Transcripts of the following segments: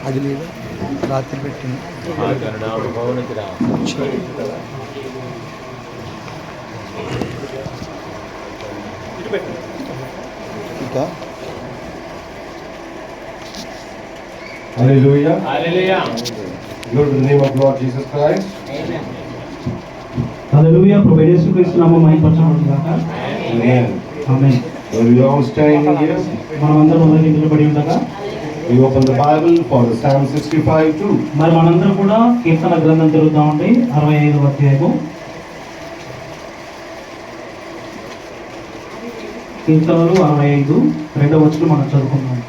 అది లేదు రాత్రి పెట్టింది. ఇంకా Hallelujah. Hallelujah. Glory to the name of Lord Jesus Christ. Amen. Hallelujah. ప్రభు యేసుక్రీస్తు నామమున మహిమపరచబడును గాక. Amen. Amen. When we all standing here, మనమందరం మొదటి నిలబడి ఉండగా we open the Bible for the Psalm 65 too. మరి మనందరం కూడా కీర్తన గ్రంథం చదువుతామండి 65వ అధ్యాయము. కీర్తనలు 65 రెండవ వచనం మనం చదువుకుందాం.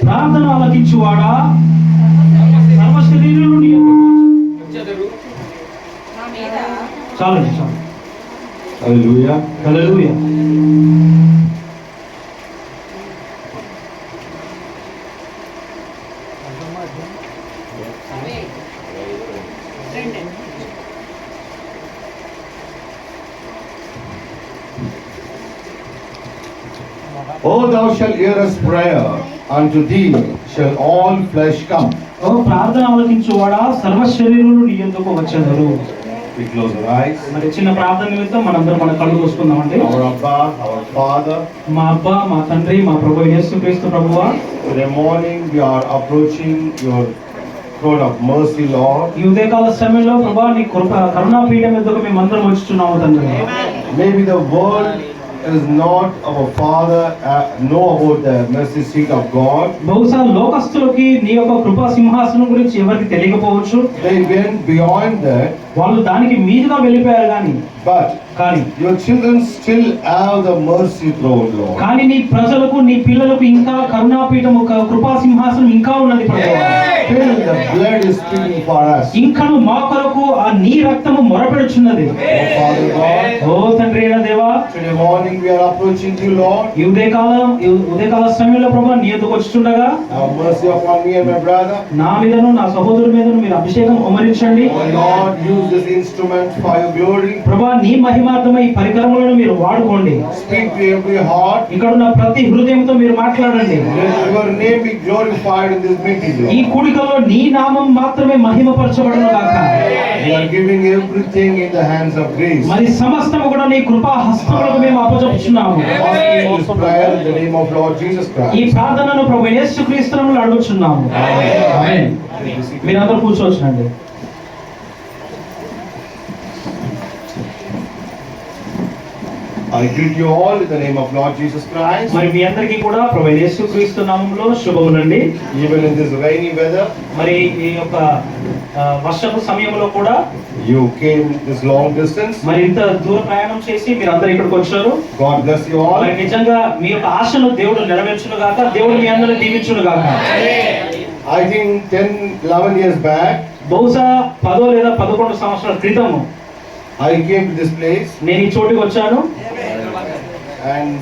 ప్రార్థన ఆలకించువాడా సర్వ శరీరులు నీ యొద్దకు చాలండి చాలు. Hallelujah. హల్లెలూయా. Oh, thou shalt hear us prayer, unto thee shall all flesh come. ఓ ప్రార్థన ఆలకించువాడా సర్వ శరీరులు నీ యొద్దకు వచ్చెదరు. We close our eyes. మరి చిన్న ప్రార్థన నిమిత్తం మనందరం మన కళ్ళు మూసుకుందామండి. Our Abba, our Father, మా అబ్బా, మా తండ్రి, మా ప్రభు యేసుక్రీస్తు ప్రభువా, today morning we are approaching your throne of mercy, Lord. ఈ ఉదయకాల సమయంలో ప్రభా నీ కరుణా పీఠం ఎదుగు మేమందరం వచ్చుచున్నాము తండ్రి. Maybe the world is not our Father, know about the mercy seat of God. బహుశా లోకస్తులకి నీ యొక్క కృపా సింహాసనం గురించి ఎవరికి తెలియకపోవచ్చు. They went beyond that. వాళ్ళు దానికి మీదుగా వెళ్ళిపోయారు కానీ your children still have the mercy throne, Lord. కానీ నీ ప్రజలకు నీ పిల్లలకు ఇంకా కరుణాపీఠం కృపా సింహాసనం ఇంకా ఉన్నది ప్రభువా. Still the blood is speaking for us. ఇంకను మా కొరకు ఆ నీ రక్తము మొరపెడుచున్నది. Oh Father God, ఓ తండ్రి అయిన దేవా, today morning we are approaching you, Lord. ఈ ఉదయకాల సమయంలో ప్రభువా నీ యొద్దకు వచ్చుచుండగా Have mercy upon me and my brother. నా మీదను నా సహోదరుడి మీదను మీరు అభిషేకం కుమ్మరించండి. Oh Lord, use this instrument for your glory. ప్రభువా నీ మహిమార్థమై ఈ పరికరములను మీరు వాడుకోండి. Speak to every heart. ఇక్కడ ఉన్న ప్రతి హృదయంతో మీరు మాట్లాడండి. Let your name be glorified in this meeting, ఈ Lord. కూడికలో నీ నామం మాత్రమే మహిమపరచబడును గాక. We are giving everything in the hands of grace. మరి సమస్తము కూడా నీ కృపా హస్తములకు మేము అప్పచెప్పుచున్నాము. Asking this prayer in the name of Lord Jesus Christ. ఈ ప్రార్థనను ప్రభు యేసుక్రీస్తు నామములో అడుగుచున్నాము. ఆమేన్. మీరందరూ కూర్చోవచ్చునండి. I greet you all in the name of Lord Jesus Christ. మరి మీ అందరికీ కూడా ప్రభు యేసుక్రీస్తు నామములో శుభములండి. Even in this rainy weather, మరి ఈ యొక్క వర్షపు సమయంలో కూడా you came this long distance. మరి ఇంత దూర ప్రయాణం చేసి మీరు అందరూ ఇక్కడికి వచ్చారు. God bless you all. మరి నిజంగా మీ యొక్క ఆశను దేవుడు నెరవేర్చును గాక. దేవుడు మీ అందరిని దీవించును గాక. I think 10-11 years back, బహుశా 10 లేదా 11 సంవత్సరాల క్రితం I came to this place, నేను ఈ చోటుకి వచ్చాను. and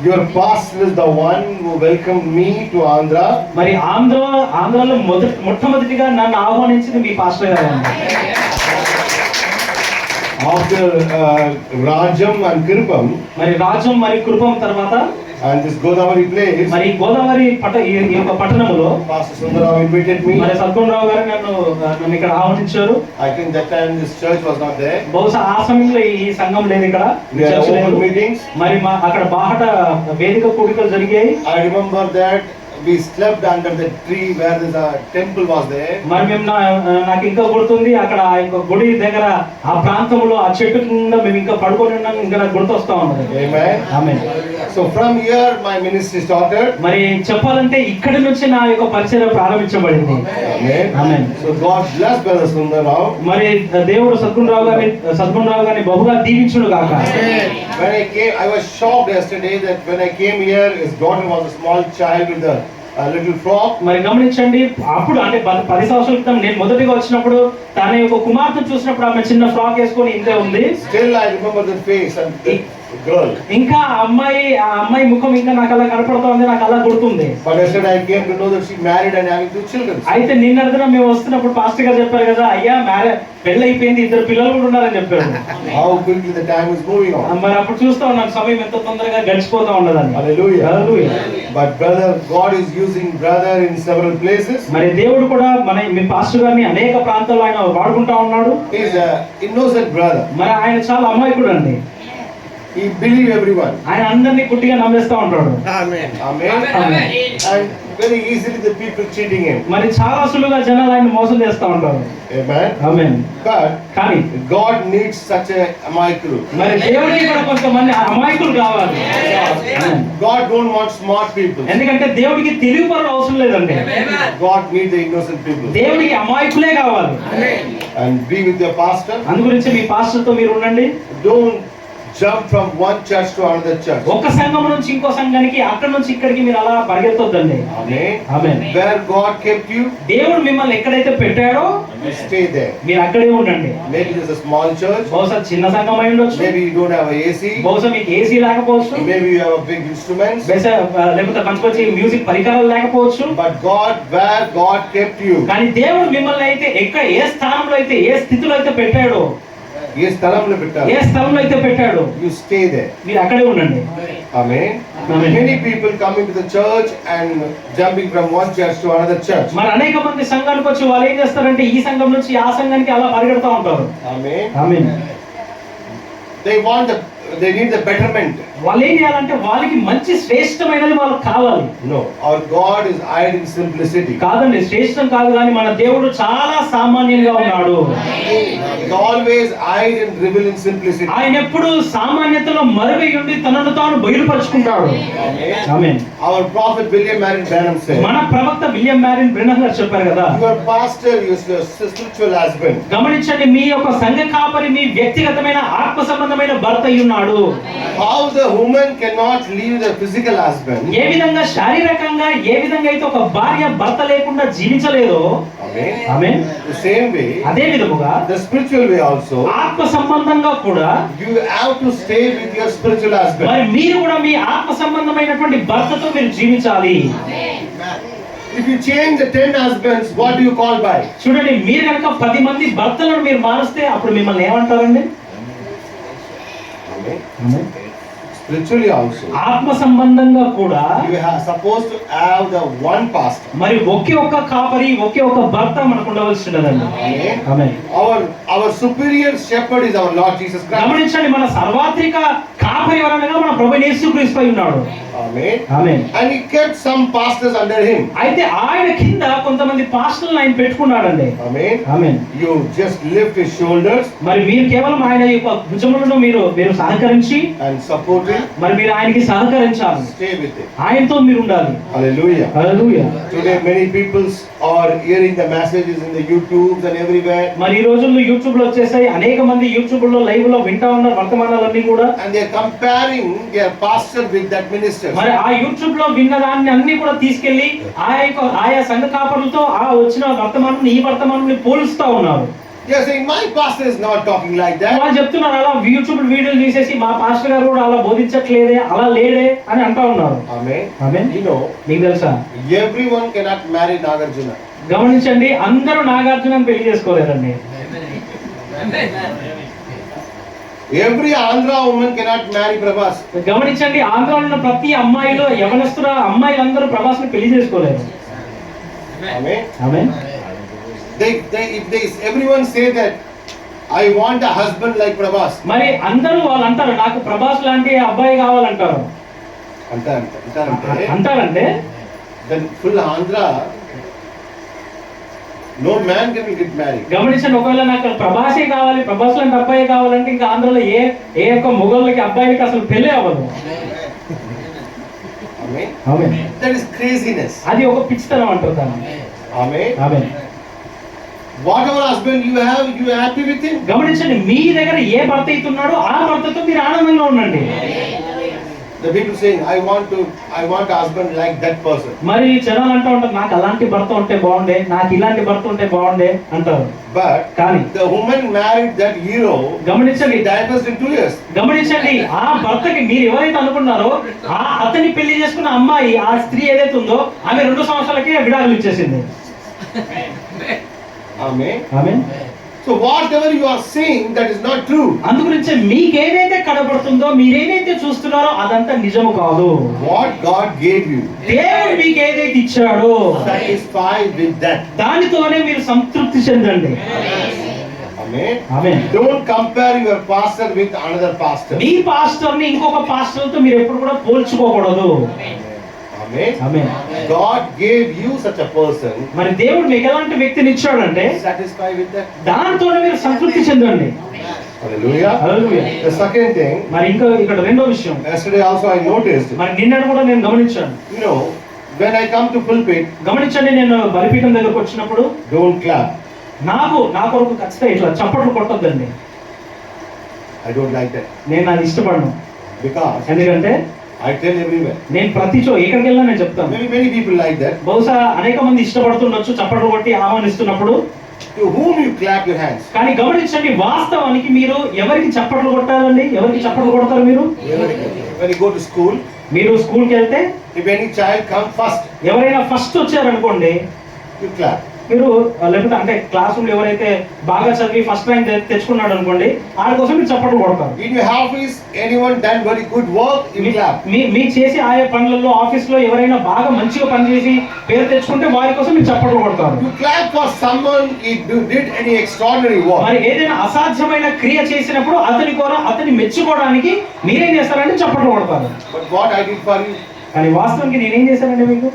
your pastor is the one who welcomed me to Andhra. మరి ఆంధ్రాలో మొట్టమొదటిగా నన్ను ఆహ్వానించింది మీ పాస్టర్ గారు. After Rajam and Kirpam, మరి రాజ్యం మరి కృపం తర్వాత and this Godavari place, మరి గోదావరి ఈ యొక్క పట్టణంలో Pastor Sundarao invited me. మరి సద్గుణరావు గారు నన్ను ఇక్కడ ఆహ్వానించారు. I think that time this church was not there. బహుశా ఆ సమయంలో ఈ సంఘం లేదు ఇక్కడ. We had open meetings. మరి అక్కడ బాహట వేదిక కూడికలు జరిగాయి. I remember that we slept under the tree where the temple was there. మరి మేము నాకు ఇంకా గుర్తుంది అక్కడ ఇంకో గుడి దగ్గర ఆ ప్రాంతంలో ఆ చెట్టు కింద మేము ఇంకా పడుకొని ఉన్నాం. ఇంకా నాకు గుర్తు వస్తా ఉన్నది. Amen. Amen. So from here my ministry started. మరి చెప్పాలంటే ఇక్కడి నుంచి నా యొక్క పరిచర్య ప్రారంభించబడింది. Amen. ఆమేన్. So God bless Brother Sundarao. మరి దేవుడు సద్గుణరావు గారిని బహుగా దీవించును గాక. When I came, I was shocked yesterday that when I came here, his daughter was a small child with a little frock. మరి గమనించండి, అప్పుడు అంటే 10 సంవత్సరాల క్రితం నేను మొదటిగా వచ్చినప్పుడు తన యొక్క కుమార్తె చూసినప్పుడు ఆమె చిన్న ఫ్రాక్ వేసుకొని ఇంతే ఉంది. Still I remember the face, and girl. ఇంకా ఆ అమ్మాయి ముఖం ఇంకా నాకు అలా కనపడుతోంది, నాకు అలా గుర్తుంది. But yesterday I came to know that she married and having 2 children. అయితే నిన్నటిదిన మేము వస్తున్నప్పుడు పాస్టర్ గారు చెప్పారు కదా, అయ్యా పెళ్ళి అయిపోయింది, 2 పిల్లలు కూడా ఉన్నారని చెప్పారు. How quickly the time is moving on. మరి అప్పుడు చూస్తా ఉన్నాను సమయం ఎంత తొందరగా గడిచిపోతా ఉన్నదని. Hallelujah. Hallelujah. But brother, God is using brother in several places. మరి దేవుడు కూడా మీ పాస్టర్ గారిని అనేక ప్రాంతాల్లో ఆయన వాడుకుంటా ఉన్నాడు. He is an innocent brother. మరి ఆయన చాలా అమాయకుడు అండి. He believes everyone. ఆయన అందరినీ గుడ్డిగా నమ్మేస్తా ఉంటాడు. Amen. And very easily the people cheating him. మరి చాలా సులువుగా జనాలు ఆయన మోసం చేస్తా ఉంటారు. Amen. ఆమేన్. కానీ God needs such a amayakuru. మరి దేవుడికి కూడా కొంతమంది అమాయకులు కావాలి. God don't want smart people. ఎందుకంటే దేవుడికి తెలివిపరులు అవసరం లేదండి. God needs the innocent people. దేవుడికి అమాయకులే కావాలి. And be with your pastor. అందుగురించి మీ పాస్టర్ తో మీరు ఉండండి. Don't jump from one church to another church. ఒక సంఘం నుంచి ఇంకో సంఘానికి, అక్కడ నుంచి ఇక్కడికి మీరు అలా పరిగెత్తొద్దండి. Amen. Amen. Where God kept you, దేవుడు మిమ్మల్ని ఎక్కడైతే పెట్టాడో stay there. మీరు అక్కడే ఉండండి. Maybe it's a small church. బహుశా చిన్న సంఘం అయి ఉండొచ్చు. Maybe you don't have a AC. బహుశా మీకు ఏసీ లేకపోవచ్చు. Maybe you have a big instruments. లేకపోతే మంచి మ్యూజిక్ పరికరాలు లేకపోవచ్చు. But God, where God kept you, కానీ దేవుడు మిమ్మల్ని అయితే ఏ స్థానంలో అయితే, ఏ స్థితిలో అయితే పెట్టాడో, ఏ స్థలంలో పెట్టాడు, ఏ స్థలంలో అయితే పెట్టాడో, you stay there. మీరు అక్కడే ఉండండి. Amen. Amen. Many people coming to the church and jumping from one church to another church. మరి అనేక మంది సంఘానికి వచ్చి వాళ్ళు ఏం చేస్తారంటే ఈ సంఘం నుంచి ఆ సంఘానికి అలా పరిగెడతా ఉంటారు. Amen. Amen. They need the betterment. వాళ్ళు ఏం చేయాలంటే వాళ్ళకి మంచి శ్రేష్టమైనది వాళ్ళకి కావాలి. No, our God is eyed in simplicity. కాదండి, శ్రేష్టం కాదు, కానీ మన దేవుడు చాలా సామాన్యంగా ఉన్నాడు. He always eyed and revealed in simplicity. ఆయన ఎప్పుడు సామాన్యతలో మరుగై ఉండి తనను తాను బయలుపరుచుకుంటాడు. ఆమేన్. Our prophet William Marion Branham said, మన ప్రవక్త విలియం మ్యారిన్ బ్రెనహం గారు చెప్పారు కదా, your pastor is your spiritual husband. గమనించండి, మీ యొక్క సంఘ కాపరి మీ వ్యక్తిగతమైన ఆత్మ సంబంధమైన భర్త అయి ఉన్నాడు. How the woman cannot leave the physical husband. ఏ విధంగా శారీరకంగా ఏ విధంగా అయితే ఒక భార్య భర్త లేకుండా జీవించలేదో, ఆమేన్, The same way, అదే విధముగా the spiritual way also, ఆత్మ సంబంధంగా కూడా you have to stay with your spiritual husband. మరి మీరు కూడా మీ ఆత్మ సంబంధమైనటువంటి భర్తతో మీరు జీవించాలి. If you change the 10 husbands, what do you call by? చూడండి, మీరు కనుక 10 మంది భర్తలను మీరు మారుస్తే అప్పుడు మిమ్మల్ని ఏమంటారండి? Amen. Spiritually also, ఆత్మ సంబంధంగా కూడా you are supposed to have the one pastor. మరి ఒకే ఒక్క కాపరి, ఒకే ఒక్క భర్త మనకు ఉండవలసినదండి. Amen. Amen. Our superior shepherd is our Lord Jesus Christ. గమనించండి, మన సర్వాత్రిక కాపరి ఎవరనగా మన ప్రభువు యేసుక్రీస్తు అయి ఉన్నాడు. Amen. Amen. And he kept some pastors under him. అయితే ఆయన కింద కొంతమంది పాస్టర్లను ఆయన పెట్టుకున్నాడండి. Amen. Amen. You just lift his shoulders మరి మీరు కేవలం ఆయన యొక్క భుజములను మీరు సహకరించి and support him. మరి మీరు ఆయనకి సహకరించాలి. Stay with him. ఆయనతో మీరు ఉండాలి. Hallelujah. Hallelujah. Today many people are hearing the messages in the YouTubes and everywhere. మరి ఈ రోజుల్లో యూట్యూబ్ లో వచ్చేసాయి, అనేక మంది యూట్యూబ్ లో లైవ్ లో వింటా ఉన్నారు వర్తమానాలన్నీ కూడా. And they are comparing their pastor with that minister. మరి ఆ యూట్యూబ్ లో విన్నదాన్ని అన్ని కూడా తీసుకెళ్లి ఆయా సంఘ కాపరులతో ఆ వచ్చిన వర్తమానం ఈ వర్తమానం పోలుస్తా ఉన్నారు. They are saying my pastor is not talking like that. వాళ్ళు చెప్తున్నారు, అలా యూట్యూబ్ వీడియోలు తీసేసి మా పాస్టర్ గారు కూడా అలా బోధించట్లేదే, అలా లేడే అని అంటా ఉన్నారు. Amen. ఆమేన్. You know, మీకు తెలుసా, everyone cannot marry Nagarjuna. గమనించండి, అందరూ నాగార్జునని పెళ్లి చేసుకోలేరండి. Every Andhra woman cannot marry Prabhas. గమనించండి, ఆంధ్రాలో ఉన్న ప్రతి అమ్మాయిలో యవనస్తుల అమ్మాయిలందరూ ప్రభాస్ని పెళ్లి చేసుకోలేరు. Amen. Amen. Everyone say that I want a husband like Prabhas. మరి అందరూ వాళ్ళు అంటారు, నాకు ప్రభాస్ లాంటి అబ్బాయి కావాలంటారు. అంటారంటే then full Andhra no man can get married. గమనించండి, ఒకవేళ నాకు ప్రభాసే కావాలి, ప్రభాస్ లాంటి అబ్బాయి కావాలంటే ఇంకా ఆంధ్రలో ఏ ఒక్క మొగోళ్ళకి అబ్బాయికి అసలు పెళ్లి అవ్వదు. Amen. Amen. That is craziness. అది ఒక పిచ్చితనం అంటారు దాన్ని. Amen. Amen. Whatever husband you have, you are happy with him. గమనించండి, మీ దగ్గర ఏ భర్త అయితే ఉన్నాడో ఆ భర్తతో మీరు ఆనందంగా ఉండండి. The people saying, I want a husband like that person. మరి జనాలు అంటూ ఉంటారు, నాకు అలాంటి భర్త ఉంటే బాగుండే, నాకు ఇలాంటి భర్త ఉంటే బాగుండే అంటారు. But కానీ the woman married that hero. గమనించండి, He divorced in 2 years. గమనించండి, ఆ భర్తకి మీరు ఎవరైతే అనుకున్నారో ఆ అతని పెళ్లి చేసుకున్న అమ్మాయి, ఆ స్త్రీ ఏదైతే ఉందో ఆమె 2 సంవత్సరాలకే విడాకులు ఇచ్చేసింది. Amen. Amen. So whatever you are seeing, that is not true. అందుగురించి మీకు ఏదైతే కనబడుతుందో, మీరేదైతే చూస్తున్నారో అదంతా నిజము కాదు. What God gave you, దేవుడు మీకు ఏదైతే ఇచ్చాడో satisfied with that. దానితోనే మీరు సంతృప్తి చెందండి. Amen. Amen. Don't compare your pastor with another pastor. మీ పాస్టర్ని ఇంకొక పాస్టర్తో మీరు ఎప్పుడు కూడా పోల్చుకోకూడదు. Amen. Amen. God gave you such a person. మరి దేవుడు మీకు ఎలాంటి వ్యక్తిని ఇచ్చాడంటే Satisfied with that. దానితోనే మీరు సంతృప్తి చెందండి. Hallelujah. Hallelujah. The second thing, మరి ఇంకా ఇక్కడ రెండో విషయం, yesterday also I noticed, మరి నిన్నటి కూడా నేను గమనించాను. you know, when I come to pulpit, గమనించండి, నేను బలిపీఠం దగ్గరకు వచ్చినప్పుడు don't clap. నా కొరకు ఖచ్చితంగా ఇట్లా చప్పట్లు కొట్టొద్దండి. I don't like that. నేను అది ఇష్టపడను. Because ఎందుకంటే I tell everywhere. నేను ప్రతి ఎక్కడికి వెళ్ళినా నేను చెప్తాను. Many people like that. బహుశా అనేక మంది ఇష్టపడుతుండొచ్చు చప్పట్లు కొట్టి ఆహ్వానిస్తున్నప్పుడు. To whom you clap your hands? కానీ గమనించండి, వాస్తవానికి మీరు ఎవరికి చప్పట్లు కొట్టాలండి? ఎవరికి చప్పట్లు కొడతారు మీరు? When you go to school, మీరు స్కూల్కి వెళ్తే if any child comes first, ఎవరైనా ఫస్ట్ వచ్చారనుకోండి, you clap. మీరు లేకపోతే అంటే క్లాస్ రూమ్ ఎవరైతే బాగా చదివి ఫస్ట్ ర్యాంక్ తెచ్చుకున్నాడు అనుకోండి, ఆడి కోసం మీరు చప్పట్లు కొడతారు. In your office, anyone done very good work, you clap. మీ చేసి ఆయా పనులలో ఆఫీస్లో ఎవరైనా బాగా మంచిగా పనిచేసి పేరు తెచ్చుకుంటే వారి కోసం మీరు చప్పట్లు కొడతారు. You clap for someone who did any extraordinary work. మరి ఏదైనా అసాధ్యమైన క్రియ చేసినప్పుడు అతని మెచ్చుకోవడానికి మీరేం చేస్తారంటే చప్పట్లు కొడతారు. But what I did for you, కానీ వాస్తవానికి నేనేం చేశానండి మీకు?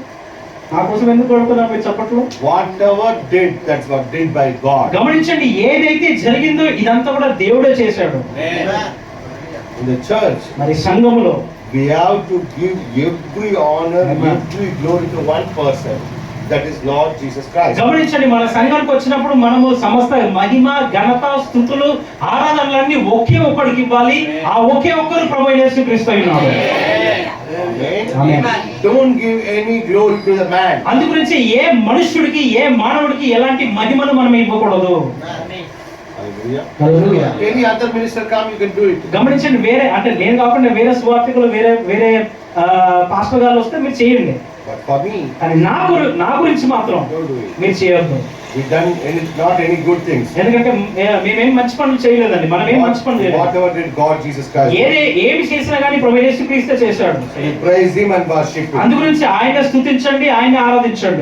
నా కోసం ఎందుకు కొడుతున్నారు మీరు చప్పట్లు? whatever did, that's what did by God. గమనించండి, ఏదైతే జరిగిందో ఇదంతా కూడా దేవుడే చేశాడు. In the church, మరి సంఘములో we have to give every honor, Amen. every glory to one person, that is Lord Jesus Christ. గమనించండి, మన సంఘానికి వచ్చినప్పుడు మనము సమస్త మహిమ, ఘనత, స్తుతులు, ఆరాధనలన్నీ ఒకే ఒక్కడికి ఇవ్వాలి. ఆ ఒకే ఒక్కరు ప్రభువైన యేసుక్రీస్తు ఉన్నాడు. Amen. Don't give any glory to the man. అందుగురించి ఏ మనుష్యుడికి, ఏ మానవుడికి ఎలాంటి మహిమను మనం ఇవ్వకూడదు. Hallelujah. Hallelujah. Any other minister come, you can do it. గమనించండి, వేరే అంటే నేను కాకుండా వేరే సువార్థికులు, వేరే పాస్టర్ గారు వస్తే మీరు చేయండి. But for me, కానీ నా గురించి మాత్రం don't do it. మీరు చేయొద్దు. We done not any good things. ఎందుకంటే మేమేం మంచి పనులు చేయలేదండి. మనం ఏం మంచి పనులు చేయలేదు. Whatever did God Jesus Christ. ఏమి చేసినా కానీ ప్రభువైన యేసుక్రీస్తే చేశాడు. So you praise Him and worship Him. అందు గురించి ఆయన స్తుతించండి, ఆయన ఆరాధించండి.